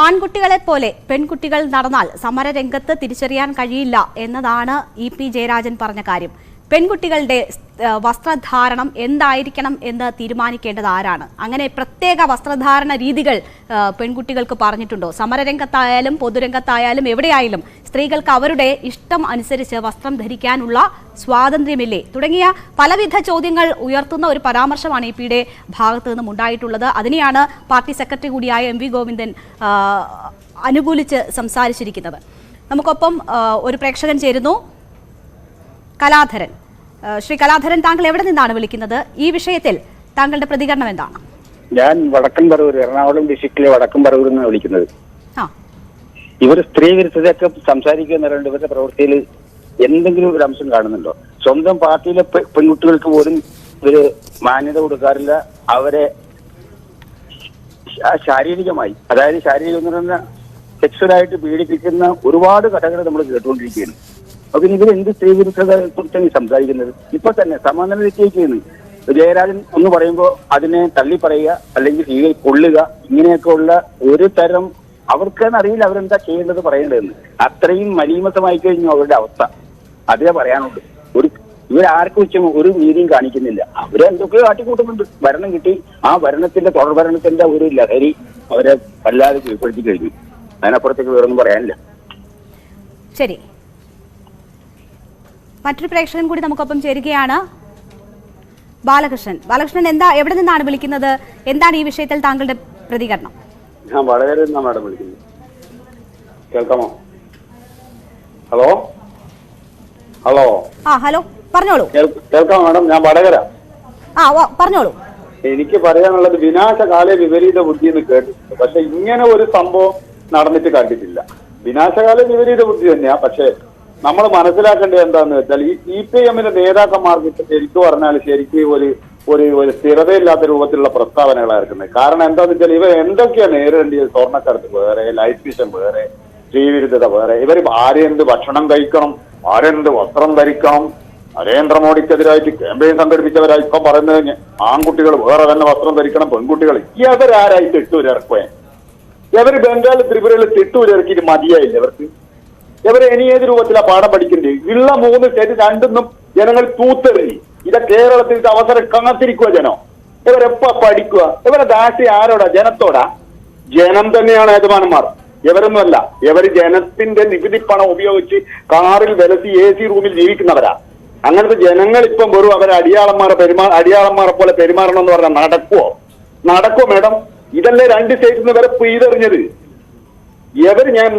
ആൺകുട്ടികളെ പോലെ പെൺകുട്ടികൾ നടന്നാൽ സമരരംഗത്ത് തിരിച്ചറിയാൻ കഴിയില്ല എന്നതാണ് EP ജയരാജൻ പറഞ്ഞ കാര്യം. പെൺകുട്ടികളുടെ വസ്ത്രധാരണം എന്തായിരിക്കണം എന്ന് തീരുമാനിക്കേണ്ടത് ആരാണ്? അങ്ങനെ പ്രത്യേക വസ്ത്രധാരണ രീതികൾ പെൺകുട്ടികൾക്ക് പറഞ്ഞിട്ടുണ്ടോ? സമരരംഗത്തായാലും പൊതുരംഗത്തായാലും എവിടെയായാലും സ്ത്രീകൾക്ക് അവരുടെ ഇഷ്ടം അനുസരിച്ച് വസ്ത്രം ധരിക്കാനുള്ള സ്വാതന്ത്ര്യമില്ലേ? തുടങ്ങിയ പലവിധ ചോദ്യങ്ങൾ ഉയർത്തുന്ന ഒരു പരാമർശമാണ് EP-യുടെ ഭാഗത്തു നിന്നും ഉണ്ടായിട്ടുള്ളത്. അതിനെയാണ് പാർട്ടി സെക്രട്ടറി കൂടിയായ MV ഗോവിന്ദൻ അനുകൂലിച്ച് സംസാരിച്ചിരിക്കുന്നത്. നമുക്കൊപ്പം ഒരു പ്രേക്ഷകൻ ചേരുന്നു, കലാധരൻ. ശ്രീ കലാധരൻ, താങ്കൾ എവിടെ നിന്നാണ് വിളിക്കുന്നത്? ഈ വിഷയത്തിൽ താങ്കളുടെ പ്രതികരണം എന്താണ്? ഞാൻ വടക്കൻ പറവൂർ, എറണാകുളം ഡിസ്ട്രിക്റ്റിലെ വടക്കൻ പറവൂരിൽ നിന്നാണ് വിളിക്കുന്നത്. ഇവർ സ്ത്രീ വിരുദ്ധതയൊക്കെ സംസാരിക്കുന്നുണ്ട്. ഇവരുടെ പ്രവൃത്തിയിൽ എന്തെങ്കിലും ഒരു അംശം കാണുന്നുണ്ടോ? സ്വന്തം പാർട്ടിയിലെ പെൺകുട്ടികൾക്ക് പോലും ഇവര് മാന്യത കൊടുക്കാറില്ല. അവരെ ശാരീരികമായി, അതായത് ശാരീരികം എന്ന് പറഞ്ഞാൽ സെക്സ്വലായിട്ട് പീഡിപ്പിക്കുന്ന ഒരുപാട് കഥകൾ നമ്മൾ കേട്ടുകൊണ്ടിരിക്കുകയാണ്. അപ്പൊ ഇവർ എന്ത് സ്ത്രീ വിരുദ്ധതയെ കുറിച്ചാണ് സംസാരിക്കുന്നത്? ഇപ്പൊ തന്നെ സമാധാനം നിശ്ചയിക്കുകയാണ്. ജയരാജൻ ഒന്ന് പറയുമ്പോൾ അതിനെ തള്ളി പറയുക, അല്ലെങ്കിൽ ഈ കൊള്ളുക, ഇങ്ങനെയൊക്കെ ഉള്ള ഒരു തരം അവർക്കെന്ന് അറിയില്ല അവരെന്താ ചെയ്യേണ്ടത്, പറയേണ്ടതെന്ന്. അത്രയും മലീമസമായി കഴിഞ്ഞു അവരുടെ അവസ്ഥ. അതേ പറയാനുള്ളൂ. ഇവരാർക്കും വെച്ചും ഒരു നീതിയും കാണിക്കുന്നില്ല. അവരെന്തൊക്കെയോ കാട്ടിക്കൂട്ടുന്നുണ്ട്. ഭരണം കിട്ടി, ആ ഭരണത്തിന്റെ തുടർഭരണത്തിന്റെ ഒരു ലഹരി അവരെ വല്ലാതെ കീഴ്പ്പെടുത്തി കഴിഞ്ഞു. അതിനപ്പുറത്തേക്ക് വേറൊന്നും പറയാനില്ല. ശരി, മറ്റൊരു പ്രേക്ഷകൻ കൂടി നമുക്കൊപ്പം ചേരുകയാണ്. ബാലകൃഷ്ണൻ. ബാലകൃഷ്ണൻ, എവിടെ നിന്നാണ് വിളിക്കുന്നത്? എന്താണ് ഈ വിഷയത്തിൽ താങ്കളുടെ പ്രതികരണം? ഞാൻ വടകര നിന്നാണ് മാഡം വിളിക്കുന്നത്. കേൾക്കാമോ? ഹലോ ഹലോ ഹലോ, പറഞ്ഞോളൂ. കേൾക്കാമോ മാഡം? ഞാൻ വടകര. പറഞ്ഞോളൂ. എനിക്ക് പറയാനുള്ളത് വിനാശകാല വിപരീത ബുദ്ധി എന്ന് കേട്ടിട്ടുണ്ട്. പക്ഷെ ഇങ്ങനെ ഒരു സംഭവം നടന്നിട്ട് കണ്ടിട്ടില്ല. വിനാശകാല വിപരീത ബുദ്ധി തന്നെയാ. പക്ഷെ നമ്മൾ മനസ്സിലാക്കേണ്ടത് എന്താന്ന് വെച്ചാൽ ഈ CPM-ന്റെ നേതാക്കന്മാർക്ക് ശരിക്കും പറഞ്ഞാൽ ശരിക്കും ഒരു സ്ഥിരതയില്ലാത്ത രൂപത്തിലുള്ള പ്രസ്താവനകളായിരിക്കുന്നത്. കാരണം എന്താന്ന് വെച്ചാൽ ഇവർ എന്തൊക്കെയാണ് നേരിടേണ്ടത്? സ്വർണ്ണക്കടത്ത് വേറെ, ലൈഫ് മിഷൻ വേറെ, സ്ത്രീവിരുദ്ധത വേറെ. ഇവർ ആരെന്ത് ഭക്ഷണം കഴിക്കണം, ആരെന്ത് വസ്ത്രം ധരിക്കണം, നരേന്ദ്രമോദിക്കെതിരായിട്ട് ക്യാമ്പയിൻ സംഘടിപ്പിച്ചവരായി ഇപ്പൊ പറയുന്നത് ആൺകുട്ടികൾ വേറെ തന്നെ വസ്ത്രം ധരിക്കണം, പെൺകുട്ടികൾ. ഇവരാരായി തിട്ടൂരിറക്കുവേ? ഇവർ ബംഗാൾ ത്രിപുരയിൽ തിട്ടൂരിറക്കിയിട്ട് മതിയായില്ല ഇവർക്ക്. ഇവരെ ഇനി ഏത് രൂപത്തിലാണ് പാഠം പഠിക്കേണ്ടത്? ഉള്ള 3 സ്റ്റേറ്റ് രണ്ടെന്നും ജനങ്ങൾ തൂത്തെറിഞ്ഞു. ഇത് കേരളത്തിൽ അവസരം കാത്തിരിക്കുക ജനം. ഇവരെപ്പ പഠിക്കുക? ഇവരെ ദാഷ്ട്രീയ ആരോടാ? ജനത്തോടാ? ജനം തന്നെയാണ് യജമാനന്മാർ, ഇവരൊന്നുമല്ല. ഇവർ ജനത്തിന്റെ നികുതി പണം ഉപയോഗിച്ച് കാറിൽ വിലസി AC റൂമിൽ ജീവിക്കുന്നവരാ. അങ്ങനത്തെ ജനങ്ങൾ ഇപ്പം വെറും അവരെ അടിയാളന്മാരെ പോലെ പെരുമാറണം എന്ന് പറഞ്ഞാൽ നടക്കുവോ മേഡം? ഇതല്ലേ 2 സ്റ്റേറ്റിൽ നിന്ന് ഇവരെ പെയ്തെറിഞ്ഞത്.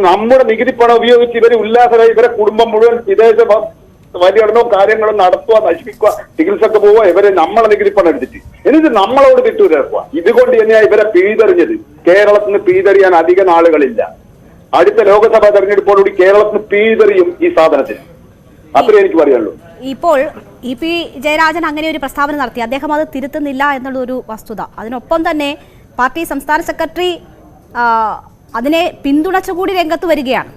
നമ്മുടെ നികുതി പണം ഉപയോഗിച്ച് ഇവര് ഉല്ലാസരായി ഇവരെ കുടുംബം മുഴുവൻ വിദേശ പര്യടനവും കാര്യങ്ങളും നടത്തുക, നശിപ്പിക്കുക, ചികിത്സക്ക് പോവുക. ഇവരെ നമ്മളെ നികുതി പണം എടുത്തിട്ട് എന്നിട്ട് നമ്മളോട് തിട്ടൂരിറക്കുക. ഇതുകൊണ്ട് തന്നെയാ ഇവരെ പിഴുതെറിഞ്ഞത്. കേരളത്തിന് പിഴുതെറിയാൻ അധിക നാളുകളില്ല. അടുത്ത ലോക്സഭാ തെരഞ്ഞെടുപ്പോടുകൂടി കേരളത്തിന് പിഴുതെറിയും ഈ സാധനത്തിന്. അത്രേ എനിക്ക് പറയാനുള്ളൂ. ഇപ്പോൾ EP ജയരാജൻ അങ്ങനെ ഒരു പ്രസ്താവന നടത്തി. അദ്ദേഹം അത് തിരുത്തുന്നില്ല എന്നുള്ള ഒരു വസ്തുത. അതിനൊപ്പം തന്നെ പാർട്ടി സംസ്ഥാന സെക്രട്ടറി അതിനെ പിന്തുണച്ചുകൂടി രംഗത്ത് വരികയാണ്.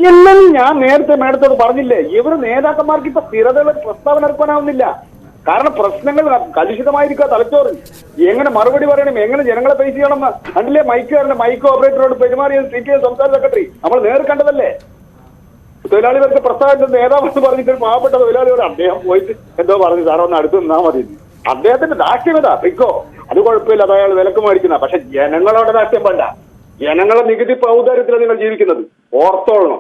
എല്ലാം ഞാൻ നേരത്തെ മേഡത്തോട് പറഞ്ഞില്ലേ, ഇവർ നേതാക്കന്മാർക്ക് ഇപ്പൊ സ്ഥിരതയുള്ള പ്രസ്താവന ഇറക്കാനാവുന്നില്ല. കാരണം പ്രശ്നങ്ങൾ കലുഷിതമായിരിക്കുക തലച്ചോറ്. എങ്ങനെ മറുപടി പറയണം, എങ്ങനെ ജനങ്ങളെ ഫേസ് ചെയ്യണം എന്ന് കണ്ടില്ലേ? മൈക്ക് ഓപ്പറേറ്ററോട് പെരുമാറിയത് CPM സംസ്ഥാന സെക്രട്ടറി നമ്മൾ കണ്ടതല്ലേ? തൊഴിലാളികൾക്ക് പ്രസ്താവന നേതാവെന്ന് പറഞ്ഞിട്ട് പാവപ്പെട്ട തൊഴിലാളിയോട് അദ്ദേഹം പോയിട്ട് എന്തോ പറഞ്ഞു, സാറേ ഒന്ന് അടുത്ത് നിന്നാ മതി. അദ്ദേഹത്തിന്റെ ദാഷ്ട്യമേതാ പിക്കോ, അത് കുഴപ്പമില്ല, അത് അയാൾ വിലക്ക് മേടിക്കുന്ന. പക്ഷെ ജനങ്ങളോട് ദാഷ്ട്യം വേണ്ട. ജനങ്ങളെ നികുതി ഔദാര്യത്തിലാണ് നിങ്ങൾ ജീവിക്കുന്നത്, ഓർത്തോളണം.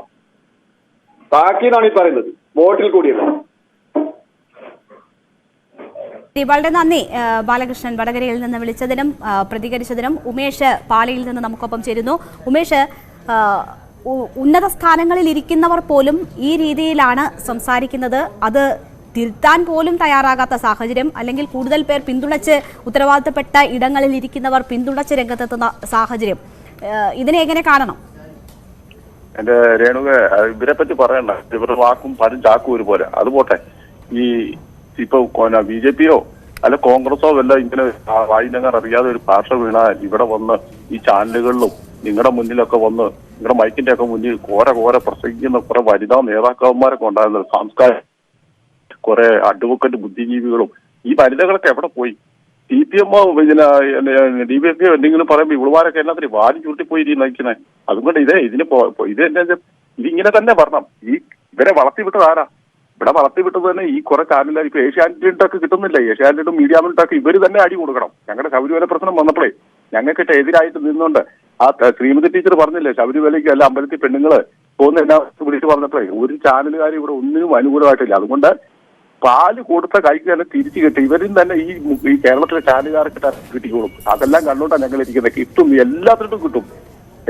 ബാക്കിന്നാണ് ഈ പറയുന്നത്, വോട്ടിൽ കൂടിയല്ല. വളരെ നന്ദി ബാലകൃഷ്ണൻ, വടകരയിൽ നിന്ന് വിളിച്ചതിനും പ്രതികരിച്ചതിനും. ഉമേഷ് പാലയിൽ നിന്ന് നമുക്കൊപ്പം ചേരുന്നു. ഉമേഷ്, ഉന്നത സ്ഥാനങ്ങളിൽ ഇരിക്കുന്നവർ പോലും ഈ രീതിയിലാണ് സംസാരിക്കുന്നത്. അത് തിരുത്താൻ പോലും തയ്യാറാകാത്ത സാഹചര്യം, അല്ലെങ്കിൽ കൂടുതൽ പേർ പിന്തുണച്ച് ഉത്തരവാദിത്തപ്പെട്ട ഇടങ്ങളിൽ ഇരിക്കുന്നവർ പിന്തുണച്ച് രംഗത്തെത്തുന്ന സാഹചര്യം, ഇതിനെ എങ്ങനെ കാണണം? എന്റെ രേണുക, ഇവരെ പറ്റി പറയണ്ട. ഇവരുടെ വാക്കും പലരും ചാക്കും ഒരുപോലെ. അത് പോട്ടെ. ഇപ്പൊ BJP-യോ അല്ല കോൺഗ്രസോ വല്ല ഇങ്ങനെ വായിനങ്ങാൻ അറിയാതെ ഒരു ഭാഷ വീണാൽ ഇവിടെ വന്ന് ഈ ചാനലുകളിലും നിങ്ങളുടെ മുന്നിലൊക്കെ വന്ന് നിങ്ങളുടെ മൈക്കിന്റെ ഒക്കെ മുന്നിൽ കോര പ്രസംഗിക്കുന്ന കുറെ വനിതാ നേതാക്കന്മാരൊക്കെ ഉണ്ടായിരുന്നത്. കുറെ അഡ്വക്കറ്റ് ബുദ്ധിജീവികളും ഈ വനിതകളൊക്കെ എവിടെ പോയി? CPM പിന്നെ DPP എന്തെങ്കിലും പറയുമ്പോൾ ഇവളുമാരൊക്കെ എല്ലാത്തിനും വാരി ചുരുട്ടിപ്പോയി നയിക്കുന്നത്. അതുകൊണ്ട് ഇതിങ്ങനെ തന്നെ പറഞ്ഞണം. ഇവരെ വളർത്തിവിട്ടത് ആരാ? ഇവിടെ വളർത്തിവിട്ടത് തന്നെ ഈ കുറെ ചാനലുകാർ. ഇപ്പൊ ഏഷ്യാനെറ്റൊക്കെ കിട്ടുന്നില്ല. ഏഷ്യാനെറ്റും മീഡിയ മിനിറ്റൊക്കെ ഇവര് തന്നെ അടി കൊടുക്കണം. ഞങ്ങളുടെ ശബരിമല പ്രശ്നം വന്നപ്പോഴേ ഞങ്ങൾക്കിട്ട് എതിരായിട്ട് നിന്നുകൊണ്ട് ആ ശ്രീമതി ടീച്ചർ പറഞ്ഞില്ലേ, ശബരിമലയ്ക്ക് അല്ല അമ്പലത്തിൽ പെണ്ണുങ്ങള് പോകുന്ന എല്ലാ വിളിച്ച് പറഞ്ഞപ്പോഴേ ഒരു ചാനലുകാർ ഇവിടെ ഒന്നിനും അനുകൂലമായിട്ടില്ല. അതുകൊണ്ട് പാല് കൊടുത്ത കൈക്ക് തന്നെ തിരിച്ചു കിട്ടും. ഇവരും തന്നെ ഈ കേരളത്തിലെ ചാനലുകാർക്ക് കിട്ടിക്കോളും. അതെല്ലാം കണ്ടുകൊണ്ടാണ് ഞങ്ങൾ ഇരിക്കുന്നത്. കിട്ടും, എല്ലാത്തിനും കിട്ടും.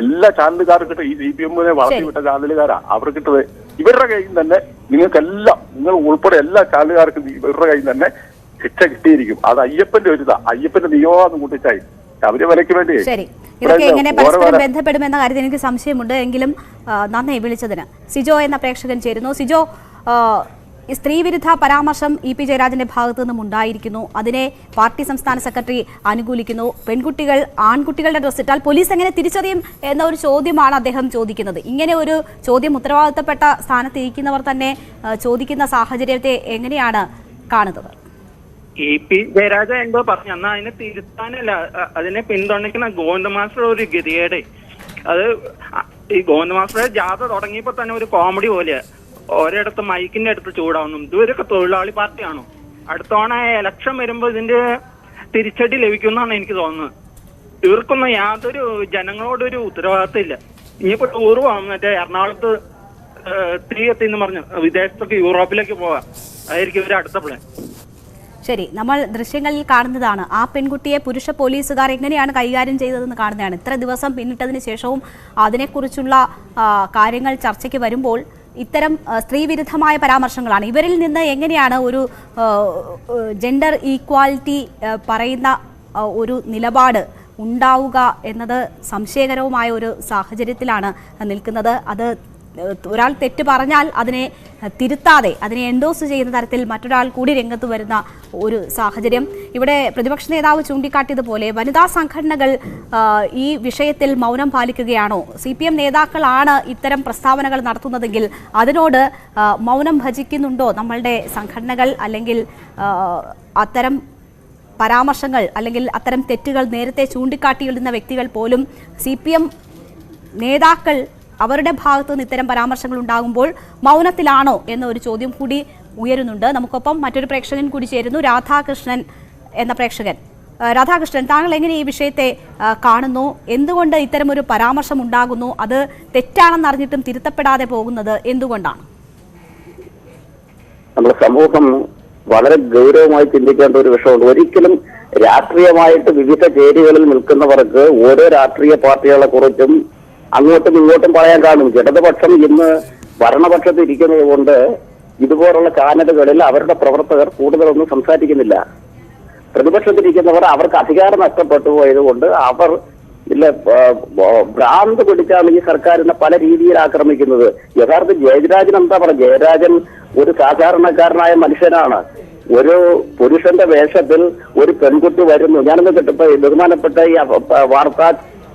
എല്ലാ ചാനലുകാർക്കും കിട്ടും. ഈ CPM-നെ വളർത്തിവിട്ട ചാനലുകാരാ അവർക്കിട്ടത്. ഇവരുടെ കയ്യിൽ തന്നെ നിങ്ങൾക്കെല്ലാം, നിങ്ങൾ ഉൾപ്പെടെ എല്ലാ ചാനലുകാർക്കും ഇവരുടെ കയ്യിൽ തന്നെ ശിക്ഷ കിട്ടിയിരിക്കും. അത് അയ്യപ്പന്റെ അയ്യപ്പന്റെ നിയോഗം കൂട്ടിച്ചായി ശബരിമലയ്ക്ക് വേണ്ടി. ശരി, ഇതൊക്കെ എങ്ങനെ പരസ്പരം ബന്ധപ്പെടുമെന്ന കാര്യത്തിൽ എനിക്ക് സംശയമുണ്ട്. എങ്കിലും നന്ദി വിളിച്ചതിന്. സിജോ എന്ന പ്രേക്ഷകൻ ചേരുന്നു. സിജോ, സ്ത്രീവിരുദ്ധ പരാമർശം EP ജയരാജന്റെ ഭാഗത്തു നിന്നും ഉണ്ടായിരിക്കുന്നു. അതിനെ പാർട്ടി സംസ്ഥാന സെക്രട്ടറി അനുകൂലിക്കുന്നു. പെൺകുട്ടികൾ ആൺകുട്ടികളുടെ ഡ്രസ് ഇട്ടാൽ പോലീസ് എങ്ങനെ തിരിച്ചറിയും എന്ന ഒരു ചോദ്യമാണ് അദ്ദേഹം ചോദിക്കുന്നത്. ഇങ്ങനെ ഒരു ചോദ്യം ഉത്തരവാദിത്തപ്പെട്ട സ്ഥാനത്തിരിക്കുന്നവർ തന്നെ ചോദിക്കുന്ന സാഹചര്യത്തെ എങ്ങനെയാണ് കാണുന്നത്? EP ജയരാജ എന്തോ പറഞ്ഞു, എന്നാൽ അതിനെ തിരുത്താനല്ല, അതിനെ പിന്തുണയ്ക്കുന്ന ഗോവിന്ദ മാസ്റ്റർ ഒരു ഗതികേടെ. അത് ഈ ഗോവിന്ദ മാസ്റ്റർ ജാഥ തുടങ്ങിയപ്പോ തന്നെ ഒരു കോമഡി പോലെയാ. ഒരിടത്ത് മൈക്കിന്റെ അടുത്ത് ചൂടാവുന്നു. ഇതുവരൊക്കെ തൊഴിലാളി പാർട്ടിയാണോ? അടുത്ത തവണ ഇലക്ഷൻ വരുമ്പോ ഇതിന്റെ തിരിച്ചടി ലഭിക്കുമെന്നാണ് എനിക്ക് തോന്നുന്നത്. ഇവർക്കൊന്നും യാതൊരു ജനങ്ങളോടൊരു ഉത്തരവാദിത്തം ഇല്ല. ഇനിയിപ്പോ ടൂർ പോവാം, മറ്റേ എറണാകുളത്ത് എന്ന് പറഞ്ഞു വിദേശത്തൊക്കെ യൂറോപ്പിലേക്ക് പോവാം. അതായിരിക്കും ഇവര് അടുത്ത പ്ലാൻ. ശരി, നമ്മൾ ദൃശ്യങ്ങളിൽ കാണുന്നതാണ് ആ പെൺകുട്ടിയെ പുരുഷ പോലീസുകാർ എങ്ങനെയാണ് കൈകാര്യം ചെയ്തതെന്ന് കാണുന്നതാണ്. ഇത്ര ദിവസം പിന്നിട്ടതിന് ശേഷവും അതിനെക്കുറിച്ചുള്ള കാര്യങ്ങൾ ചർച്ചയ്ക്ക് വരുമ്പോൾ ഇത്തരം സ്ത്രീവിരുദ്ധമായ പരാമർശങ്ങളാണ്. ഇവരിൽ നിന്ന് എങ്ങനെയാണ് ഒരു ജെൻഡർ ഈക്വാലിറ്റി പറയുന്ന ഒരു നിലപാട് ഉണ്ടാവുക എന്നത് സംശയകരവുമായ ഒരു സാഹചര്യത്തിലാണ് നിൽക്കുന്നത്. അത് ഒരാൾ തെറ്റ് പറഞ്ഞാൽ അതിനെ തിരുത്താതെ അതിനെ എൻഡോസ് ചെയ്യുന്ന തരത്തിൽ മറ്റൊരാൾ കൂടി രംഗത്ത് വരുന്ന ഒരു സാഹചര്യം. ഇവിടെ പ്രതിപക്ഷ നേതാവ് ചൂണ്ടിക്കാട്ടിയതുപോലെ വനിതാ സംഘടനകൾ ഈ വിഷയത്തിൽ മൗനം പാലിക്കുകയാണോ? CPM നേതാക്കളാണ് ഇത്തരം പ്രസ്താവനകൾ നടത്തുന്നതെങ്കിൽ അതിനോട് മൗനം ഭജിക്കുന്നുണ്ടോ നമ്മളുടെ സംഘടനകൾ? അല്ലെങ്കിൽ അത്തരം പരാമർശങ്ങൾ അല്ലെങ്കിൽ അത്തരം തെറ്റുകൾ നേരത്തെ ചൂണ്ടിക്കാട്ടിയിരുന്ന വ്യക്തികൾ പോലും CPM നേതാക്കൾ അവരുടെ ഭാഗത്തു നിന്ന് ഇത്തരം പരാമർശങ്ങൾ ഉണ്ടാകുമ്പോൾ മൗനത്തിലാണോ എന്ന ഒരു ചോദ്യം കൂടി ഉയരുന്നുണ്ട്. നമുക്കൊപ്പം മറ്റൊരു പ്രേക്ഷകൻ കൂടി ചേരുന്നു, രാധാകൃഷ്ണൻ എന്ന പ്രേക്ഷകൻ. രാധാകൃഷ്ണൻ, താങ്കൾ എങ്ങനെ ഈ വിഷയത്തെ കാണുന്നു? എന്തുകൊണ്ട് ഇത്തരമൊരു പരാമർശം ഉണ്ടാകുന്നു? അത് തെറ്റാണെന്ന് അറിഞ്ഞിട്ടും തിരുത്തപ്പെടാതെ പോകുന്നത് എന്തുകൊണ്ടാണ്? നമ്മുടെ സമൂഹം വളരെ ഗൗരവമായി ചിന്തിക്കേണ്ട ഒരു വിഷയമുണ്ട്. ഒരിക്കലും രാഷ്ട്രീയമായിട്ട് വിവിധ ചേരികളിൽ നിൽക്കുന്നവർക്ക് ഓരോ രാഷ്ട്രീയ പാർട്ടികളെ കുറിച്ചും അങ്ങോട്ടും ഇങ്ങോട്ടും പറയാൻ കാണും. ഇടതുപക്ഷം ഇന്ന് ഭരണപക്ഷത്ത് ഇരിക്കുന്നത് കൊണ്ട് ഇതുപോലുള്ള ചാനലുകളിൽ അവരുടെ പ്രവർത്തകർ കൂടുതലൊന്നും സംസാരിക്കുന്നില്ല. പ്രതിപക്ഷത്തിരിക്കുന്നവർ അവർക്ക് അധികാരം നഷ്ടപ്പെട്ടു പോയതുകൊണ്ട് അവർ ഭ്രാന്ത് പിടിച്ചാണ് ഈ സർക്കാരിനെ പല രീതിയിൽ ആക്രമിക്കുന്നത്. യഥാർത്ഥ ജയരാജൻ എന്താ പറയുക? ജയരാജൻ ഒരു സാധാരണക്കാരനായ മനുഷ്യനാണ്. ഒരു പുരുഷന്റെ വേഷത്തിൽ ഒരു പെൺകുട്ടി വരുന്നു. ഞാനൊന്ന് കേട്ടപ്പോ ബഹുമാനപ്പെട്ട ഈ വാർത്താ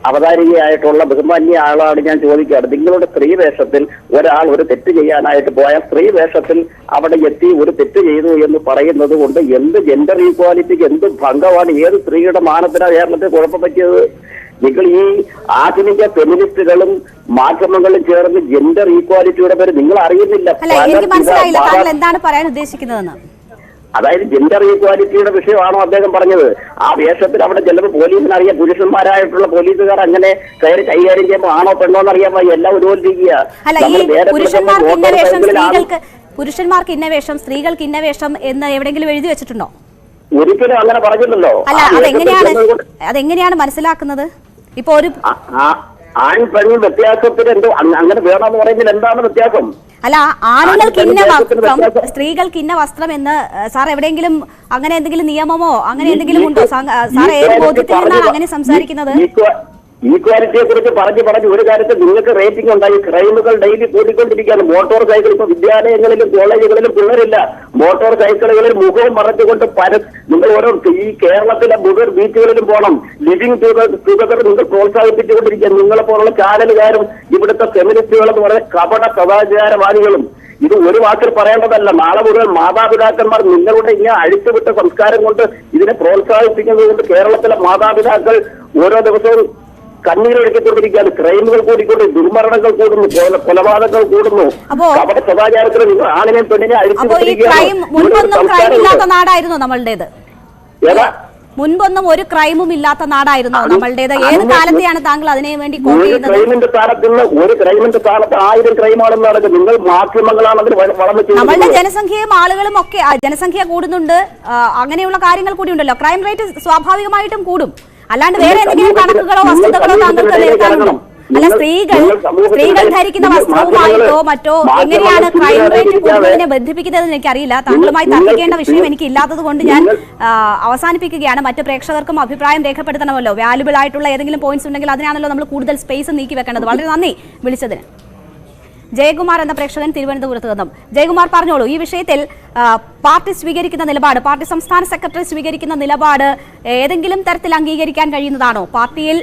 അവതാരികയായിട്ടുള്ള ബഹുമാന്യ ആളാണ് ഞാൻ ചോദിക്കുകയാണ്. നിങ്ങളുടെ സ്ത്രീ വേഷത്തിൽ ഒരാൾ ഒരു തെറ്റ് ചെയ്യാനായിട്ട് പോയ സ്ത്രീ വേഷത്തിൽ അവിടെ എത്തി ഒരു തെറ്റ് ചെയ്തു എന്ന് പറയുന്നത് കൊണ്ട് എന്ത് ജെൻഡർ ഈക്വാലിറ്റിക്ക് എന്ത് ഭംഗമാണ്? ഏത് സ്ത്രീയുടെ മാനത്തിനാണ് കേരളത്തിൽ കുഴപ്പം പറ്റിയത്? നിങ്ങൾ ഈ ആധുനിക ഫെമിനിസ്റ്റുകളും മാധ്യമങ്ങളും ചേർന്ന് ജെൻഡർ ഈക്വാലിറ്റിയുടെ പേര് നിങ്ങൾ അറിയുന്നില്ല. എന്താണ് പറയാൻ ഉദ്ദേശിക്കുന്നതെന്ന്? അതായത് ജെൻഡർ ഈക്വാലിറ്റിയുടെ വിഷയമാണോ അദ്ദേഹം പറഞ്ഞത്? ആ വേഷത്തിൽ അവിടെ ചിലപ്പോൾ പോലീസിന് അറിയാം, പുരുഷന്മാരായിട്ടുള്ള പോലീസുകാർ അങ്ങനെ കൈകാര്യം ചെയ്യുമ്പോൾ ആണോ പെണ്ണോ എന്നറിയാൻ എല്ലാം ഒരുപോലെ ഇരിക്കുക. പുരുഷന്മാർക്ക് ഇന്ന വേഷം, സ്ത്രീകൾക്ക് ഇന്ന വേഷം എന്ന് എവിടെയെങ്കിലും എഴുതി വെച്ചിട്ടുണ്ടോ? ഒരിക്കലും അങ്ങനെ പറഞ്ഞില്ലല്ലോ. അല്ല, അതെങ്ങനെയാണ് മനസ്സിലാക്കുന്നത്? ഇപ്പൊ ഒരു ആൺ പെൺ വ്യത്യാസത്തിന് എന്തോ അങ്ങനെ വേണമെന്ന് പറയുന്നതിൽ എന്താണ് വ്യത്യാസം? അല്ല, ആണുങ്ങൾക്ക് ഇന്ന വസ്ത്രം, സ്ത്രീകൾക്ക് ഇന്ന വസ്ത്രം എന്ന് സാർ എവിടെയെങ്കിലും അങ്ങനെ എന്തെങ്കിലും നിയമമോ അങ്ങനെ എന്തെങ്കിലും ഉണ്ടോ? സാർ ഏത് ബോധ്യത്തിൽ നിന്നാണ് അങ്ങനെ സംസാരിക്കുന്നത്? ഈക്വാലിറ്റിയെ കുറിച്ച് പറഞ്ഞ് ഒരു കാര്യത്തിൽ നിങ്ങൾക്ക് റേറ്റിംഗ് ഉണ്ടായി. ക്രൈമുകൾ ഡെയിലി കൂടിക്കൊണ്ടിരിക്കുകയാണ്. മോട്ടോർ സൈക്കിൾ ഇപ്പൊ വിദ്യാലയങ്ങളിലും കോളേജുകളിലും പിള്ളേരില്ല. മോട്ടോർ സൈക്കിളുകളിൽ മുഖവും മറച്ചുകൊണ്ട് നിങ്ങൾ ഓരോ ഈ കേരളത്തിലെ മുഴുവൻ ബീച്ചുകളിലും പോകണം. ലിവിംഗ് ടുഗദർ നിങ്ങൾ പ്രോത്സാഹിപ്പിച്ചുകൊണ്ടിരിക്കുക. നിങ്ങളെ പോലുള്ള ചാനലുകാരും ഇവിടുത്തെ ഫെമിനിസ്റ്റുകളും വളരെ കപട സദാചാരവാദികളും ഇത് ഒരു വാക്കിൽ പറയേണ്ടതല്ല. നാളെ മുതൽ മാതാപിതാക്കന്മാർ നിങ്ങളുടെ ഇങ്ങനെ അഴിച്ചുവിട്ട സംസ്കാരം കൊണ്ട് ഇതിനെ പ്രോത്സാഹിപ്പിക്കുന്നത് കൊണ്ട് കേരളത്തിലെ മാതാപിതാക്കൾ ഓരോ ദിവസവും കണ്ണീരൊഴുക്കിക്കൊണ്ടിരിക്കുകയാണ്. ക്രൈമുകൾ കൂടിക്കൊണ്ട് ദുർമരണങ്ങൾ കൂടുന്നു, കൊലപാതകങ്ങൾ കൂടുന്നു. അവിടെ സദാചാരത്തിൽ നിങ്ങൾ ആണിനെയും പെണ്ണിനെ അഴിച്ചുവിട്ടിരിക്കുകയാണ്. നാടായിരുന്നു നമ്മളുടേത്. ഏതാ മുൻപൊന്നും ഒരു ക്രൈമും ഇല്ലാത്ത നാടായിരുന്നു നമ്മളുടേത്. ഏത് കാലത്തെയാണ് താങ്കൾ അതിനു വേണ്ടി ക്രൈമിന്റെ സ്ഥാനത്ത് 1000 ക്രൈമാണെന്ന് നടക്കുന്നത്. നിങ്ങൾ മാധ്യമങ്ങളാണ് അതിന് വളർന്നു. നമ്മളുടെ ജനസംഖ്യയും ആളുകളും ഒക്കെ ജനസംഖ്യ കൂടുന്നുണ്ട്, അങ്ങനെയുള്ള കാര്യങ്ങൾ കൂടി ഉണ്ടല്ലോ. ക്രൈം റേറ്റ് സ്വാഭാവികമായിട്ടും കൂടും. അല്ലാണ്ട് വേറെ എന്തെങ്കിലും കണക്കുകളോ വസ്തുതകളോ താങ്കൾക്ക് നിൽക്കാനുണ്ടോ? അല്ല, സ്ത്രീകൾ ധരിക്കുന്ന വസ്ത്രവുമായിട്ടോ മറ്റോ എങ്ങനെയാണ് ക്രൈം റേറ്റ് കൂടുന്നതിനെ ബന്ധിപ്പിക്കുന്നതെന്ന് എനിക്കറിയില്ല. താങ്കളുമായി തർക്കിക്കേണ്ട വിഷയം എനിക്ക് ഇല്ലാത്തത് കൊണ്ട് ഞാൻ അവസാനിപ്പിക്കുകയാണ്. മറ്റു പ്രേക്ഷകർക്കും അഭിപ്രായം രേഖപ്പെടുത്തണമല്ലോ. വാല്യുബിൾ ആയിട്ടുള്ള ഏതെങ്കിലും പോയിന്റ്സ് ഉണ്ടെങ്കിൽ അതിനാണല്ലോ നമ്മൾ കൂടുതൽ സ്പേസ് നീക്കി വെക്കേണ്ടത്. വളരെ നന്ദി വിളിച്ചതിന്. ജയകുമാർ എന്ന പ്രേക്ഷകൻ തിരുവനന്തപുരത്ത് നിന്നും. ജയകുമാർ, പറഞ്ഞോളൂ, ഈ വിഷയത്തിൽ പാർട്ടി സ്വീകരിക്കുന്ന നിലപാട്, പാർട്ടി സംസ്ഥാന സെക്രട്ടറി സ്വീകരിക്കുന്ന നിലപാട് ഏതെങ്കിലും തരത്തിൽ അംഗീകരിക്കാൻ കഴിയുന്നതാണോ? പാർട്ടിയിൽ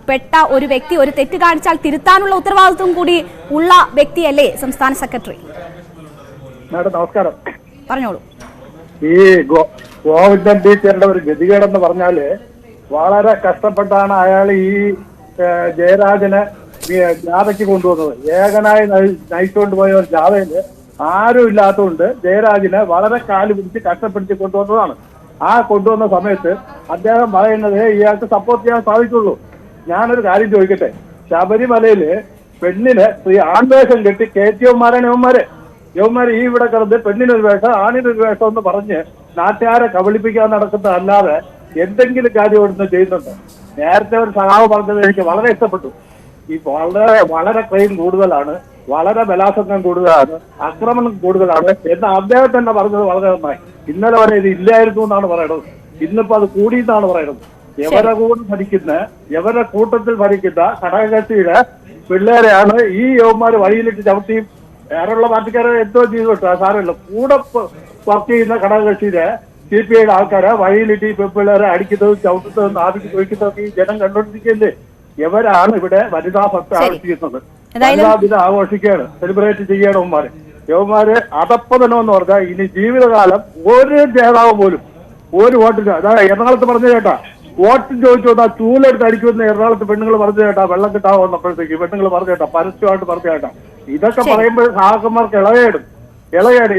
പെട്ട ഒരു വ്യക്തി ഒരു തെറ്റ് കാണിച്ചാൽ തിരുത്താനുള്ള ഉത്തരവാദിത്വം കൂടി ഉള്ള വ്യക്തിയല്ലേ സംസ്ഥാന സെക്രട്ടറി? മാഡം നമസ്കാരം. പറഞ്ഞോളൂ. ഈ ഗോവിന്ദൻ ടീച്ചറുടെ ഒരു ഗതികേടെന്ന് പറഞ്ഞാല് വളരെ കഷ്ടപ്പെട്ടാണ് അയാൾ ഈ ജയരാജനെ ജാഥയ്ക്ക് കൊണ്ടുവന്നത്. ഏകനായി നയിച്ചുകൊണ്ട് പോയ ഒരു ജാഥയില് ആരും ഇല്ലാത്തതുകൊണ്ട് ജയരാജിനെ വളരെ കാല് പിടിച്ച് കഷ്ടപ്പെടുത്തി കൊണ്ടുവന്നതാണ്. ആ കൊണ്ടുവന്ന സമയത്ത് അദ്ദേഹം പറയുന്നത് ഇയാൾക്ക് സപ്പോർട്ട് ചെയ്യാൻ സാധിക്കുള്ളൂ. ഞാനൊരു കാര്യം ചോദിക്കട്ടെ, ശബരിമലയില് പെണ്ണിന് ആൺവേഷം കെട്ടി കയറ്റിയവന്മാരാണ് യവന്മാര് ഈ ഇവിടെ കിടന്ന് പെണ്ണിനൊരു വേഷം ആണിനൊരു വേഷം എന്ന് പറഞ്ഞ് നാട്ടുകാരെ കബളിപ്പിക്കാൻ നടക്കുന്ന അല്ലാതെ എന്തെങ്കിലും കാര്യം ഇവിടുന്ന് ചെയ്യുന്നുണ്ട്. നേരത്തെ ഒരു സഹാവ് പറഞ്ഞത് എനിക്ക് വളരെ ഇഷ്ടപ്പെട്ടു. ഈ വളരെ ക്രൈം കൂടുതലാണ്, വളരെ ബലാത്സംഗം കൂടുതലാണ്, ആക്രമണം കൂടുതലാണ് എന്ന് അദ്ദേഹം തന്നെ പറഞ്ഞത് വളരെ നന്നായി. ഇന്നലെ വരെ ഇത് ഇല്ലായിരുന്നു എന്നാണ് പറയുന്നത്, ഇന്നിപ്പോ അത് കൂടി എന്നാണ് പറയുന്നത്. എവരെ കൂടെ എവരെ കൂട്ടത്തിൽ ഭരിക്കുന്ന ഘടകകക്ഷിയുടെ പിള്ളേരെയാണ് ഈ യവന്മാര് വഴിയിലിട്ട് ചവിട്ടിയും വേറെയുള്ള പാർട്ടിക്കാരെ എന്തോ ചെയ്തു വിട്ടു സാരമില്ല. കൂടെ വർക്ക് ചെയ്യുന്ന ഘടകകക്ഷിയുടെ CPIയുടെ ആൾക്കാരെ വഴിയിലിട്ട് ഈ പിള്ളേരെ അടിക്കുന്നതും ചവിട്ടുന്നതും ആദ്യം ചോദിക്കുന്നതൊക്കെ ഈ ജനം കണ്ടുകൊണ്ടിരിക്കുകയല്ലേ. ഇവരാണ് ഇവിടെ വനിതാ ഭക്ത ആഘോഷിക്കുന്നത്, വനിതാദിനം ആഘോഷിക്കുകയാണ്, സെലിബ്രേറ്റ് ചെയ്യണവന്മാര്. യവന്മാര് അതപ്പതനമെന്ന് പറഞ്ഞാൽ ഇനി ജീവിതകാലം ഒരു നേതാവ് പോലും ഒരു വോട്ടിന്, അതായത് എറണാകുളത്ത് പറഞ്ഞു കേട്ടാ വോട്ട് ചോദിച്ചു വന്നാൽ ചൂലെടുത്ത് അടിക്കുമെന്ന് എറണാകുളത്ത് പെണ്ണുങ്ങൾ പറഞ്ഞു കേട്ടാ, വെള്ളം കിട്ടാൻ വന്നപ്പോഴത്തേക്ക് പെണ്ണുങ്ങൾ പറഞ്ഞു കേട്ടാ, പരസ്യമായിട്ട് പറഞ്ഞു കേട്ടാ. ഇതൊക്കെ പറയുമ്പോൾ സഹാക്കന്മാർക്ക് ഇളകേടും.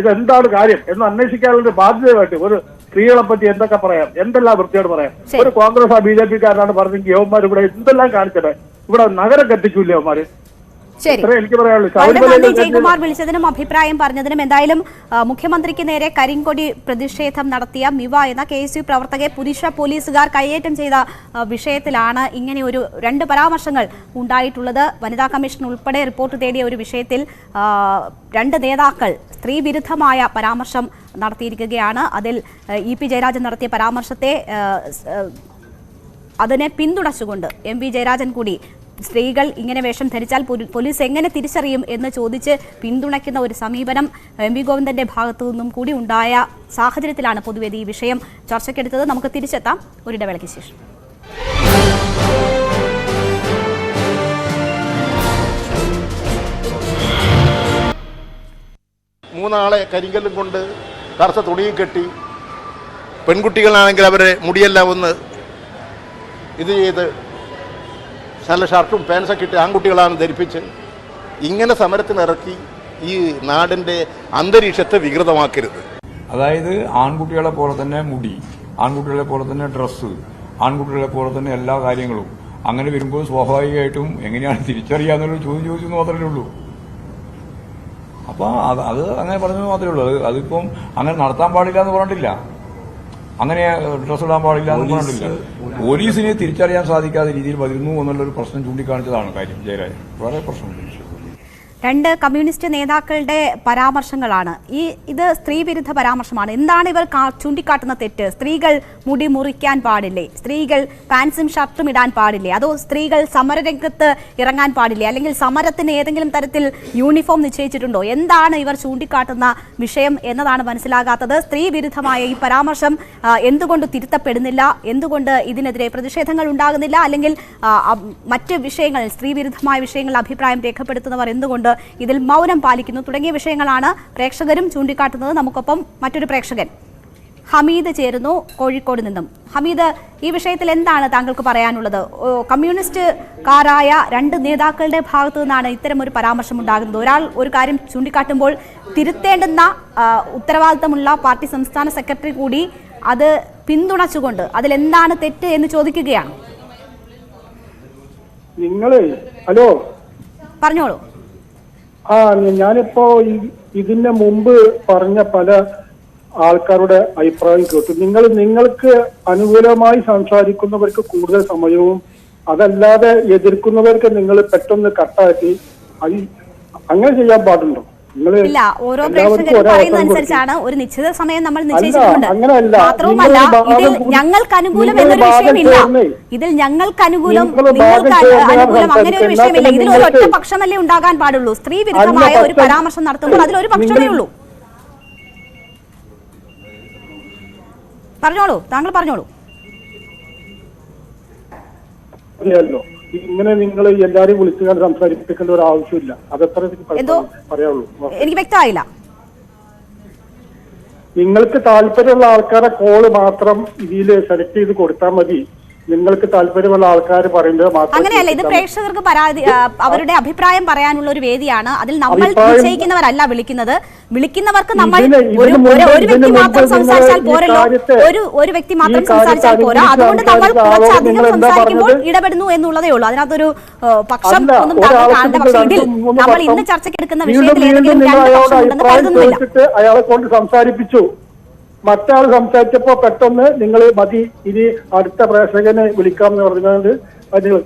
ഇതെന്താണ് കാര്യം എന്ന് അന്വേഷിക്കാനുള്ള ബാധ്യതയായിട്ട് ഒരു സ്ത്രീകളെ പറ്റി എന്തൊക്കെ പറയാം, എന്തെല്ലാം വൃത്തിയോട് പറയാം. ഒരു കോൺഗ്രസ് BJP കാരനാണ് പറഞ്ഞെങ്കിൽ യവന്മാർ ഇവിടെ എന്തെല്ലാം കാണിച്ചത്, ഇവിടെ നഗരം കത്തിക്കൂല്ലേ യവന്മാര്. ശരി, ജയകുമാർ വിളിച്ചതിനും അഭിപ്രായം പറഞ്ഞതിനും. എന്തായാലും മുഖ്യമന്ത്രിക്ക് നേരെ കരിങ്കൊടി പ്രതിഷേധം നടത്തിയ മിവ എന്ന KSU പ്രവർത്തകരെ പുരുഷ പോലീസുകാർ കയ്യേറ്റം ചെയ്ത വിഷയത്തിലാണ് ഇങ്ങനെ ഒരു 2 പരാമർശങ്ങൾ ഉണ്ടായിട്ടുള്ളത്. വനിതാ കമ്മീഷൻ ഉൾപ്പെടെ റിപ്പോർട്ട് തേടിയ ഒരു വിഷയത്തിൽ 2 നേതാക്കൾ സ്ത്രീ വിരുദ്ധമായ പരാമർശം നടത്തിയിരിക്കുകയാണ്. അതിൽ EP ജയരാജൻ നടത്തിയ പരാമർശത്തെ അതിനെ പിന്തുണച്ചുകൊണ്ട് MP ജയരാജൻ കൂടി സ്ത്രീകൾ ഇങ്ങനെ വേഷം ധരിച്ചാൽ പോലീസ് എങ്ങനെ തിരിച്ചറിയും എന്ന് ചോദിച്ച് പിന്തുണയ്ക്കുന്ന ഒരു സമീപനം MP ഗോവിന്ദന്റെ ഭാഗത്തു നിന്നും കൂടി ഉണ്ടായ സാഹചര്യത്തിലാണ് പൊതുവേദി ഈ വിഷയം ചർച്ചയ്ക്കെടുത്തത്. നമുക്ക് തിരിച്ചെത്താം ഒരിടവേളയ്ക്ക് ശേഷം. മൂന്നാളെ കരിങ്കല്ലും കൊണ്ട് കറുത്ത തുണിയും കെട്ടി, പെൺകുട്ടികളാണെങ്കിൽ അവരെ മുടിയെല്ലാം ഒന്ന് ഇത് ചെയ്ത് നല്ല ഷർട്ടും പാൻസൊക്കെ ഇട്ട് ആൺകുട്ടികളാണ് ധരിപ്പിച്ച് ഇങ്ങനെ സമരത്തിനിറക്കി ഈ നാടിൻ്റെ അന്തരീക്ഷത്തെ വികൃതമാക്കരുത്. അതായത് ആൺകുട്ടികളെ പോലെ തന്നെ മുടി, ആൺകുട്ടികളെ പോലെ തന്നെ ഡ്രസ്സ്, ആൺകുട്ടികളെ പോലെ തന്നെ എല്ലാ കാര്യങ്ങളും. അങ്ങനെ വരുമ്പോൾ സ്വാഭാവികമായിട്ടും എങ്ങനെയാണ് തിരിച്ചറിയാന്നുള്ളൊരു ചോദ്യം ചോദിച്ചെന്ന് മാത്രമേ ഉള്ളൂ. അപ്പം അത് അങ്ങനെ പറഞ്ഞത് മാത്രമേ ഉള്ളൂ. അതിപ്പം അങ്ങനെ നടത്താൻ പാടില്ല എന്ന് പറഞ്ഞിട്ടില്ല, അങ്ങനെ ഡ്രസ് ഇടാൻ പാടില്ല എന്ന് പറഞ്ഞിട്ടില്ല. പോലീസിനെ തിരിച്ചറിയാൻ സാധിക്കാത്ത രീതിയിൽ വരുന്നു എന്നുള്ളൊരു പ്രശ്നം ചൂണ്ടിക്കാണിച്ചതാണ് കാര്യം ജയരാജൻ. വളരെ പ്രശ്നമുണ്ട്. 2 കമ്മ്യൂണിസ്റ്റ് നേതാക്കളുടെ പരാമർശങ്ങളാണ്. ഇത് സ്ത്രീവിരുദ്ധ പരാമർശമാണ്. എന്താണ് ഇവർ ചൂണ്ടിക്കാട്ടുന്ന തെറ്റ്? സ്ത്രീകൾ മുടി മുറിക്കാൻ പാടില്ലേ? സ്ത്രീകൾ പാൻസും ഷർട്ടും ഇടാൻ പാടില്ലേ? അതോ സ്ത്രീകൾ സമരരംഗത്ത് ഇറങ്ങാൻ പാടില്ലേ? അല്ലെങ്കിൽ സമരത്തിന് ഏതെങ്കിലും തരത്തിൽ യൂണിഫോം നിശ്ചയിച്ചിട്ടുണ്ടോ? എന്താണ് ഇവർ ചൂണ്ടിക്കാട്ടുന്ന വിഷയം എന്നതാണ് മനസ്സിലാകാത്തത്. സ്ത്രീവിരുദ്ധമായ ഈ പരാമർശം എന്തുകൊണ്ട് തിരുത്തപ്പെടുന്നില്ല? എന്തുകൊണ്ട് ഇതിനെതിരെ പ്രതിഷേധങ്ങൾ ഉണ്ടാകുന്നില്ല? അല്ലെങ്കിൽ മറ്റ് വിഷയങ്ങൾ, സ്ത്രീവിരുദ്ധമായ വിഷയങ്ങളിൽ അഭിപ്രായം രേഖപ്പെടുത്തുന്നവർ എന്തുകൊണ്ട് ചെയ്യുന്നത്, ഇതിൽ മൗനം പാലിക്കുന്നു തുടങ്ങിയ വിഷയങ്ങളാണ് പ്രേക്ഷകരും ചൂണ്ടിക്കാട്ടുന്നത്. നമുക്കൊപ്പം മറ്റൊരു പ്രേക്ഷകൻ ഹമീദ് ചേരുന്നു കോഴിക്കോട് നിന്നും. ഹമീദ്, ഈ വിഷയത്തിൽ എന്താണ് താങ്കൾക്ക് പറയാനുള്ളത്? കമ്മ്യൂണിസ്റ്റുകാരായ രണ്ട് നേതാക്കളുടെ ഭാഗത്തു നിന്നാണ് ഇത്തരമൊരു പരാമർശം ഉണ്ടാകുന്നത്. ഒരാൾ ഒരു കാര്യം ചൂണ്ടിക്കാട്ടുമ്പോൾ തിരുത്തേണ്ടുന്ന ഉത്തരവാദിത്തമുള്ള പാർട്ടി സംസ്ഥാന സെക്രട്ടറി കൂടി അത് പിന്തുണച്ചുകൊണ്ട് അതിലെന്താണ് തെറ്റ് എന്ന് ചോദിക്കുകയാണ്. ഹലോ, പറഞ്ഞോളൂ. ഞാനിപ്പോ ഇതിന് മുമ്പ് പറഞ്ഞ പല ആൾക്കാരുടെ അഭിപ്രായം കേട്ടു. നിങ്ങൾക്ക് അനുകൂലമായി സംസാരിക്കുന്നവർക്ക് കൂടുതൽ സമയവും അതല്ലാതെ എതിർക്കുന്നവർക്ക് നിങ്ങൾ പെട്ടെന്ന് കട്ടാക്കി അങ്ങനെ ചെയ്യാൻ പാടുണ്ടോ? ഇല്ല, ഓരോ പ്രേക്ഷകരും പറയുന്നതനുസരിച്ചാണ്. ഒരു നിശ്ചിത സമയം നമ്മൾ നിശ്ചയിച്ചിട്ടുണ്ട്. മാത്രവുമല്ല, ഇതിൽ ഞങ്ങൾക്ക് അനുകൂലം എന്നൊരു വിഷയമില്ല. ഇതിൽ ഞങ്ങൾക്ക് അനുകൂലം നിങ്ങൾക്ക് അനുകൂലം അങ്ങനെ ഒരു വിഷയമില്ല. ഇതിൽ ഒരു ഒറ്റ പക്ഷമല്ലേ ഉണ്ടാകാൻ പാടുള്ളൂ. സ്ത്രീ വിരുദ്ധമായ ഒരു പരാമർശം നടത്തുമ്പോൾ അതിലൊരു പക്ഷമേ ഉള്ളൂ. പറഞ്ഞോളൂ, താങ്കൾ പറഞ്ഞോളൂ. ഇങ്ങനെ നിങ്ങൾ എല്ലാരെയും വിളിച്ചു സംസാരിപ്പിക്കേണ്ട ഒരു ആവശ്യമില്ല. അതത്ര പറയാനുള്ളൂ. എനിക്ക് വ്യക്തമായില്ല. നിങ്ങൾക്ക് താല്പര്യമുള്ള ആൾക്കാരെ കോള് മാത്രം ഇതിൽ സെലക്ട് ചെയ്ത് കൊടുത്താൽ മതി. നിങ്ങൾക്ക് താല്പര്യമുള്ള ആൾക്കാർ പറയുന്നത് മാത്രം. അങ്ങനെയല്ല, ഇത് പ്രേക്ഷകർക്ക് അവരുടെ അഭിപ്രായം പറയാനുള്ള ഒരു വേദിയാണ്. അതിൽ നമ്മൾ നിശ്ചയിക്കുന്നവരല്ല വിളിക്കുന്നത്. വിളിക്കുന്നവർക്ക് നമ്മൾ ഒരു വ്യക്തി മാത്രം സംസാരിച്ചാൽ പോരല്ലോ. ഒരു വ്യക്തി മാത്രം സംസാരിച്ചാൽ പോരാ. അതുകൊണ്ട് നമ്മൾ കുറച്ചധികം സംസാരിക്കുമ്പോൾ ഇടപെടുന്നു എന്നുള്ളതേ ഉള്ളൂ. അതിനകത്തൊരു പക്ഷം ഒന്നും കാണേണ്ട. പക്ഷേ ഇതിൽ നമ്മൾ ഇന്ന് ചർച്ചയ്ക്കെടുക്കുന്ന വിഷയത്തിൽ ഏതെങ്കിലും രണ്ട് പക്ഷമുണ്ടെന്ന് കരുതുന്നില്ല. അയാളെ കൊണ്ട് സംസാരിപ്പിച്ചു. മറ്റാൾ സംസാരിച്ചപ്പോ പെട്ടെന്ന് നിങ്ങൾ മതി, ഇനി അടുത്ത പ്രേക്ഷകനെ വിളിക്കാമെന്ന് പറഞ്ഞത്.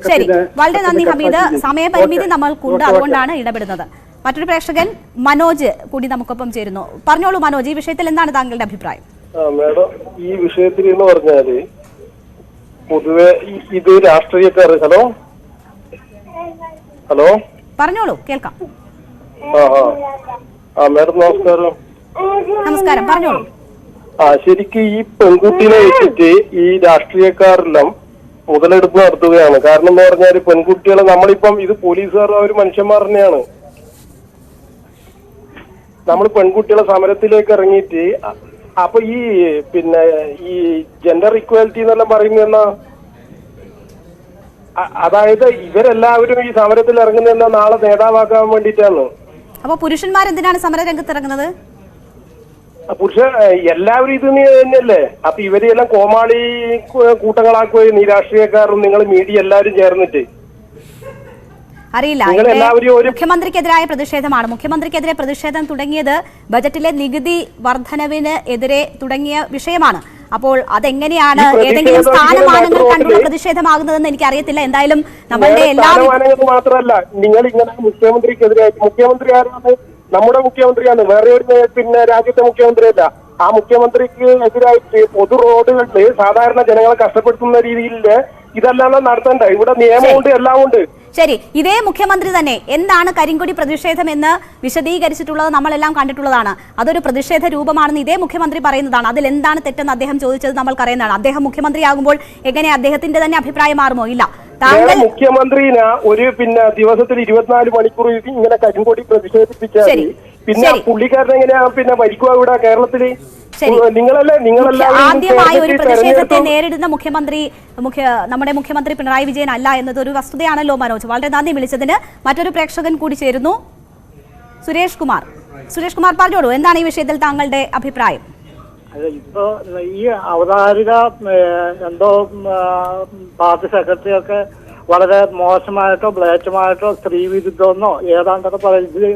ശരി, വളരെ നന്ദി ഹമീദ്. സമയപരിമിതി നമ്മൾക്കുണ്ട്, അതുകൊണ്ടാണ് ഇടപെടുന്നത്. മറ്റൊരു പ്രേക്ഷകൻ മനോജ് കൂടി നമുക്കൊപ്പം ചേരുന്നു. പറഞ്ഞോളൂ മനോജ്, ഈ വിഷയത്തിൽ എന്താണ് താങ്കളുടെ അഭിപ്രായം? മാഡം, ഈ വിഷയത്തിൽ എന്ന് പറഞ്ഞാല് പൊതുവെ ഇത് രാഷ്ട്രീയക്കാർ. ഹലോ പറഞ്ഞോളൂ, കേൾക്കാം. മാഡം നമസ്കാരം. നമസ്കാരം, പറഞ്ഞോളൂ. ശരിക്കും ഈ പെൺകുട്ടിനെ വെച്ചിട്ട് ഈ രാഷ്ട്രീയക്കാരെല്ലാം മുതലെടുപ്പ് നടത്തുകയാണ്. കാരണം എന്ന് പറഞ്ഞാൽ പെൺകുട്ടികളെ നമ്മളിപ്പം ഇത് പോലീസുകാർ അവർ മനുഷ്യന്മാർ തന്നെയാണ്. നമ്മൾ പെൺകുട്ടികളെ സമരത്തിലേക്ക് ഇറങ്ങിയിട്ട് അപ്പൊ ഈ ഈ ജെൻഡർ ഇക്വാലിറ്റി എന്നെല്ലാം പറയുന്ന അതായത് ഇവരെല്ലാവരും ഈ സമരത്തിൽ ഇറങ്ങുന്ന നാളെ നേതാവാക്കാൻ വേണ്ടിയിട്ടാണ്. അപ്പൊ പുരുഷന്മാരെന്തിനാണ് സമര രംഗത്ത് ഇറങ്ങുന്നത്? എല്ലാവരും ഇത് തന്നെയല്ലേ. അപ്പൊ ഇവരെല്ലാം കോമാളി കൂട്ടങ്ങളാക്കുകയും ഈ രാഷ്ട്രീയക്കാരും നിങ്ങൾ മീഡിയ എല്ലാവരും ചേർന്നിട്ട്. അറിയില്ല, മുഖ്യമന്ത്രിക്കെതിരായ പ്രതിഷേധമാണ്. മുഖ്യമന്ത്രിക്കെതിരെ പ്രതിഷേധം തുടങ്ങിയത് ബജറ്റിലെ നികുതി വർധനവിന് എതിരെ തുടങ്ങിയ വിഷയമാണ്. അപ്പോൾ അതെങ്ങനെയാണ് ഏതെങ്കിലും സ്ഥാനമാനങ്ങൾ കണ്ടുള്ള പ്രതിഷേധമാകുന്നതെന്ന് എനിക്കറിയത്തില്ല. എന്തായാലും നമ്മളുടെ എല്ലാ മാത്രമല്ല, നിങ്ങൾ ഇങ്ങനെ മുഖ്യമന്ത്രിക്കെതിരെ, മുഖ്യമന്ത്രി ആരാണ്? നമ്മുടെ മുഖ്യമന്ത്രിയാണ്, വേറെ ഒരു രാജ്യത്തെ മുഖ്യമന്ത്രിയല്ല. ആ മുഖ്യമന്ത്രിക്ക് എതിരായിട്ട് പൊതു റോഡുകളിൽ സാധാരണ ജനങ്ങളെ കഷ്ടപ്പെടുത്തുന്ന രീതിയിൽ ഇതെല്ലാം നടത്തണ്ട. ഇവിടെ നിയമമുണ്ട്, എല്ലാം ഉണ്ട്. ശരി, ഇതേ മുഖ്യമന്ത്രി തന്നെ എന്താണ് കരിങ്കൊടി പ്രതിഷേധം എന്ന് വിശദീകരിച്ചിട്ടുള്ളത് നമ്മളെല്ലാം കണ്ടിട്ടുള്ളതാണ്. അതൊരു പ്രതിഷേധ രൂപമാണെന്ന് ഇതേ മുഖ്യമന്ത്രി പറയുന്നതാണ്. അതിൽ എന്താണ് തെറ്റെന്ന് അദ്ദേഹം ചോദിച്ചത് നമ്മൾക്കറിയുന്നതാണ്. അദ്ദേഹം മുഖ്യമന്ത്രിയാകുമ്പോൾ എങ്ങനെ അദ്ദേഹത്തിന്റെ തന്നെ അഭിപ്രായം മാറുമോ? ഇല്ല, താങ്കൾ മുഖ്യമന്ത്രിനെ ഒരു ദിവസത്തിൽ 24 മണിക്കൂർ ഇങ്ങനെ കരിങ്കൊടി പ്രതിഷേധിപ്പിച്ചാൽ പിന്നെ പുള്ളിക്കാരൻ എങ്ങനെയാ ഭരിക്കുക ഇവിടെ കേരളത്തില്? ആദ്യമായി ഒരു പ്രതിഷേധത്തെ നേരിടുന്ന മുഖ്യമന്ത്രി നമ്മുടെ മുഖ്യമന്ത്രി പിണറായി വിജയൻ അല്ല എന്നത് ഒരു വസ്തുതയാണല്ലോ മനോജ്. വളരെ നന്ദി വിളിച്ചതിന്. മറ്റൊരു പ്രേക്ഷകൻ കൂടി ചേരുന്നു, സുരേഷ് കുമാർ. സുരേഷ് കുമാർ, പറഞ്ഞോളൂ, എന്താണ് ഈ വിഷയത്തിൽ താങ്കളുടെ അഭിപ്രായം? ഇപ്പൊ ഈ അവതാരിക എന്തോ പാർട്ടി സെക്രട്ടറി ഒക്കെ വളരെ മോശമായിട്ടോ ബ്ലേറ്റമായിട്ടോ സ്ത്രീ വിരുദ്ധമെന്നോ ഏതാണ്ടൊക്കെ പറയുന്നത്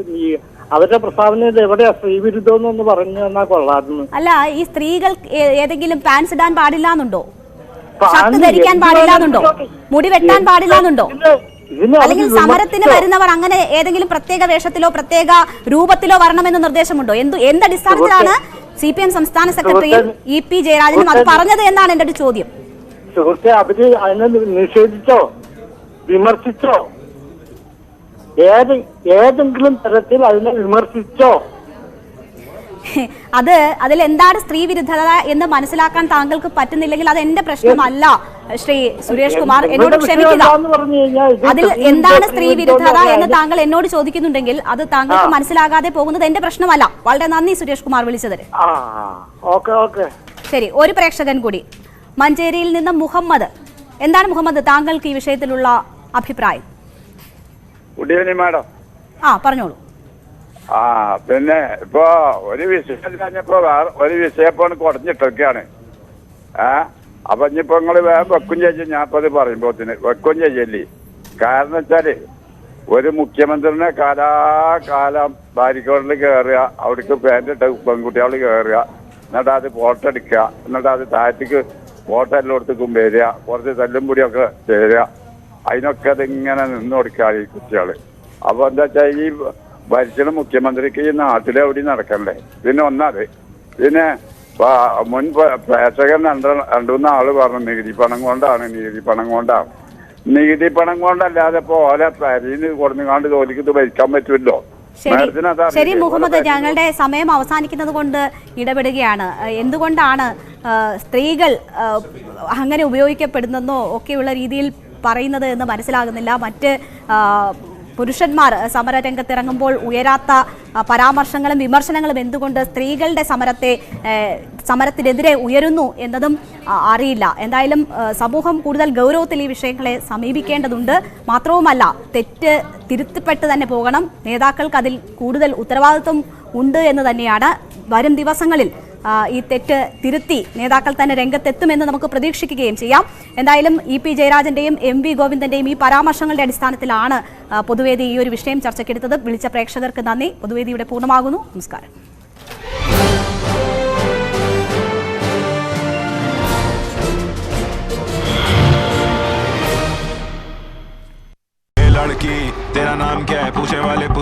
അവരുടെ പ്രസ്താവനയിൽ എവിടെയാ സ്ത്രീ വിരുദ്ധം എന്ന് പറഞ്ഞു തന്നാ കൊള്ളായിരുന്നു. അല്ല, ഈ സ്ത്രീകൾ ഏതെങ്കിലും പാൻസ് ഇടാൻ പാടില്ലാന്നുണ്ടോ? ഷർട്ട് ധരിക്കാൻ പാടില്ലാന്നുണ്ടോ? മുടി വെട്ടാൻ പാടില്ലാന്നുണ്ടോ? അല്ലെങ്കിൽ സമരത്തിന് വരുന്നവർ അങ്ങനെ ഏതെങ്കിലും പ്രത്യേക വേഷത്തിലോ പ്രത്യേക രൂപത്തിലോ വരണമെന്ന് നിർദ്ദേശമുണ്ടോ? എന്തടിസ്ഥാനത്തിലാണ് CPM സംസ്ഥാന സെക്രട്ടറിയും EP ജയരാജനും അത് പറഞ്ഞത് എന്നാണ് എന്റെ ഒരു ചോദ്യം. സുഹൃത്തെ, അവര് അതിനെ നിഷേധിച്ചോ വിമർശിച്ചോ? ഏതെങ്കിലും തരത്തിൽ അതിനെ വിമർശിച്ചോ? അതിൽ എന്താണ് സ്ത്രീ വിരുദ്ധത എന്ന് മനസ്സിലാക്കാൻ താങ്കൾക്ക് പറ്റുന്നില്ലെങ്കിൽ അത് എന്റെ പ്രശ്നമല്ല ശ്രീ സുരേഷ് കുമാർ, എന്നോട് ക്ഷമിക്കുക. അതിൽ എന്താണ് സ്ത്രീ വിരുദ്ധത എന്ന് താങ്കൾ എന്നോട് ചോദിക്കുന്നുണ്ടെങ്കിൽ അത് താങ്കൾക്ക് മനസ്സിലാകാതെ പോകുന്നത് എന്റെ പ്രശ്നമല്ല. വളരെ നന്ദി സുരേഷ് കുമാർ വിളിച്ചതിന്. ശരി, ഒരു പ്രേക്ഷകൻ കൂടി മഞ്ചേരിയിൽ നിന്ന് മുഹമ്മദ്. എന്താണ് മുഹമ്മദ് താങ്കൾക്ക് ഈ വിഷയത്തിലുള്ള അഭിപ്രായം? Good evening madam. പറഞ്ഞോളൂ. പിന്നെ ഇപ്പൊ ഒരു വിഷയം കഴിഞ്ഞപ്പോ വേറെ ഒരു വിഷയം ഇപ്പൊ കുറഞ്ഞിട്ടൊക്കെയാണ്. അപ്പൊ ഇനിയിപ്പോ നിങ്ങള് വേഗം വെക്കും ചെയ്യും. ഞാൻ ഇപ്പൊ അത് പറയുമ്പോത്തിന് വെക്കും ചെയ്യല്ലേ. കാരണം വെച്ചാല് ഒരു മുഖ്യമന്ത്രിനെ കാലാകാലം ബാരിക്കോഡിൽ കയറുക, അവിടേക്ക് പാൻറ്റിട്ട പെൺകുട്ടികൾ കയറുക, എന്നിട്ട് അത് ഫോട്ടോ എടുക്കുക, എന്നിട്ട് അത് താഴത്തേക്ക് ഫോട്ടോ എല്ലായിടത്തേക്കും വരിക, കുറച്ച് തല്ലും പൊടിയൊക്കെ ചേരുക, അതിനൊക്കെ അതിങ്ങനെ നിന്ന് കൊടുക്കുക ഈ കുട്ടികള്. അപ്പൊ എന്താ വെച്ചാൽ ഈ ഭരിക്കുന്ന മുഖ്യമന്ത്രിക്ക് ഈ നാട്ടിലെവിടെ നടക്കണ്ടേ? പിന്നെ ഒന്നത്, പിന്നെ മുൻ പ്രേക്ഷകൻ രണ്ടുമൂന്ന് ആള് പറഞ്ഞു നികുതി പണം കൊണ്ടാണ്. നികുതി പണം കൊണ്ടല്ലാതെ ഇപ്പൊ ഓരോ പരിന്ന് കൊടുങ്ങാണ്ട് ജോലിക്ക് ഇത് ഭരിക്കാൻ പറ്റുമല്ലോ. ശരി മുഹമ്മദ്, ഞങ്ങളുടെ സമയം അവസാനിക്കുന്നത് കൊണ്ട് ഇടപെടുകയാണ്. എന്തുകൊണ്ടാണ് സ്ത്രീകൾ അങ്ങനെ ഉപയോഗിക്കപ്പെടുന്നെന്നോ ഒക്കെയുള്ള രീതിയിൽ പറയുന്നത് എന്ന് മനസ്സിലാകുന്നില്ല. മറ്റ് പുരുഷന്മാർ സമരരംഗത്തിറങ്ങുമ്പോൾ ഉയരാത്ത പരാമർശങ്ങളും വിമർശനങ്ങളും എന്തുകൊണ്ട് സ്ത്രീകളുടെ സമരത്തിനെതിരെ ഉയരുന്നു എന്നതും അറിയില്ല. എന്തായാലും സമൂഹം കൂടുതൽ ഗൗരവത്തിൽ ഈ വിഷയങ്ങളെ സമീപിക്കേണ്ടതുണ്ട്. മാത്രവുമല്ല, തെറ്റ് തിരുത്തപ്പെട്ട് തന്നെ പോകണം. നേതാക്കൾക്ക് അതിൽ കൂടുതൽ ഉത്തരവാദിത്വം ഉണ്ട് എന്ന് തന്നെയാണ്. വരും ദിവസങ്ങളിൽ ഈ തെറ്റ് തിരുത്തി നേതാക്കൾ തന്നെ രംഗത്തെത്തുമെന്ന് നമുക്ക് പ്രതീക്ഷിക്കുകയും ചെയ്യാം. എന്തായാലും EP ജയരാജന്റെയും MV ഗോവിന്ദന്റെയും ഈ പരാമർശങ്ങളുടെ അടിസ്ഥാനത്തിലാണ് പൊതുവേദി ഈ ഒരു വിഷയം ചർച്ചയ്ക്കെടുത്തത്. വിളിച്ച പ്രേക്ഷകർക്ക് നന്ദി. പൊതുവേദിയുടെ പൂർണ്ണമാകുന്നു. നമസ്കാരം. तेरा नाम क्या है पूछने वाले